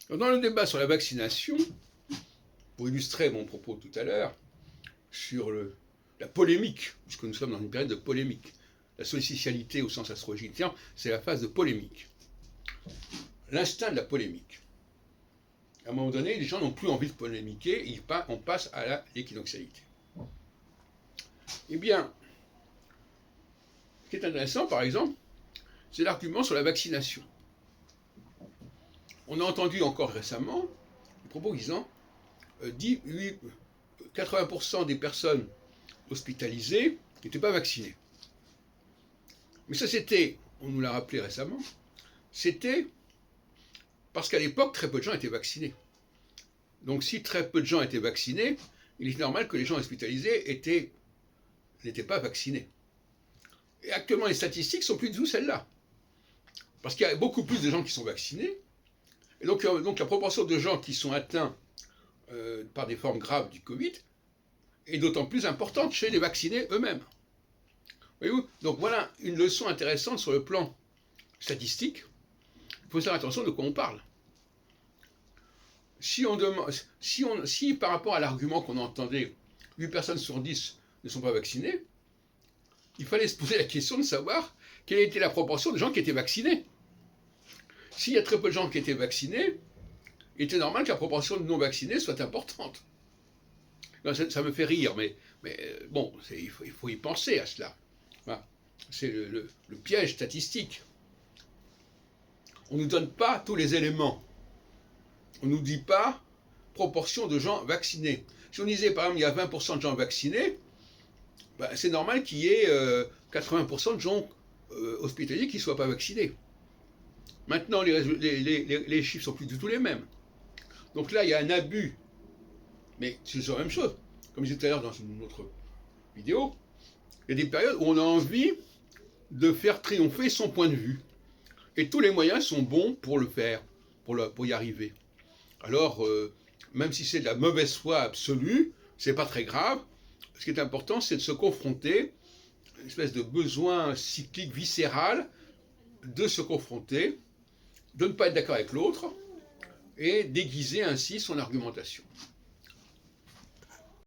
Dans le débat sur la vaccination, pour illustrer mon propos tout à l'heure, sur la polémique, puisque nous sommes dans une période de polémique, la sollicitualité au sens astrologien, c'est la phase de polémique. L'instinct de la polémique. À un moment donné, les gens n'ont plus envie de polémiquer, on passe à l'équinoxialité. Eh bien, ce qui est intéressant, par exemple, c'est l'argument sur la vaccination. On a entendu encore récemment des propos disant 80% des personnes hospitalisées n'étaient pas vaccinées. Mais ça, on nous l'a rappelé récemment, c'était parce qu'à l'époque, très peu de gens étaient vaccinés. Donc si très peu de gens étaient vaccinés, il est normal que les gens hospitalisés n'étaient pas vaccinés. Et actuellement, les statistiques sont plus du tout celles-là. Parce qu'il y a beaucoup plus de gens qui sont vaccinés. Et donc la proportion de gens qui sont atteints par des formes graves du Covid est d'autant plus importante chez les vaccinés eux-mêmes. Voyez-vous ? Donc voilà une leçon intéressante sur le plan statistique. Il faut faire attention de quoi on parle. Si par rapport à l'argument qu'on entendait, 8 personnes sur 10 ne sont pas vaccinées, il fallait se poser la question de savoir quelle était la proportion de gens qui étaient vaccinés. S'il y a très peu de gens qui étaient vaccinés, il était normal que la proportion de non-vaccinés soit importante. Non, ça me fait rire, mais bon, il faut y penser à cela. Voilà. C'est le piège statistique. On ne nous donne pas tous les éléments. On ne nous dit pas proportion de gens vaccinés. Si on disait, par exemple, il y a 20% de gens vaccinés, ben, c'est normal qu'il y ait 80% de gens hospitaliers qui ne soient pas vaccinés. Maintenant, les chiffres sont plus du tout les mêmes. Donc là, il y a un abus. Mais c'est la même chose. Comme je disais tout à l'heure dans une autre vidéo, il y a des périodes où on a envie de faire triompher son point de vue. Et tous les moyens sont bons pour le faire, pour y arriver. Alors, même si c'est de la mauvaise foi absolue, c'est pas très grave. Ce qui est important, c'est de se confronter, une espèce de besoin cyclique, viscéral, de se confronter, de ne pas être d'accord avec l'autre, et d'aiguiser ainsi son argumentation.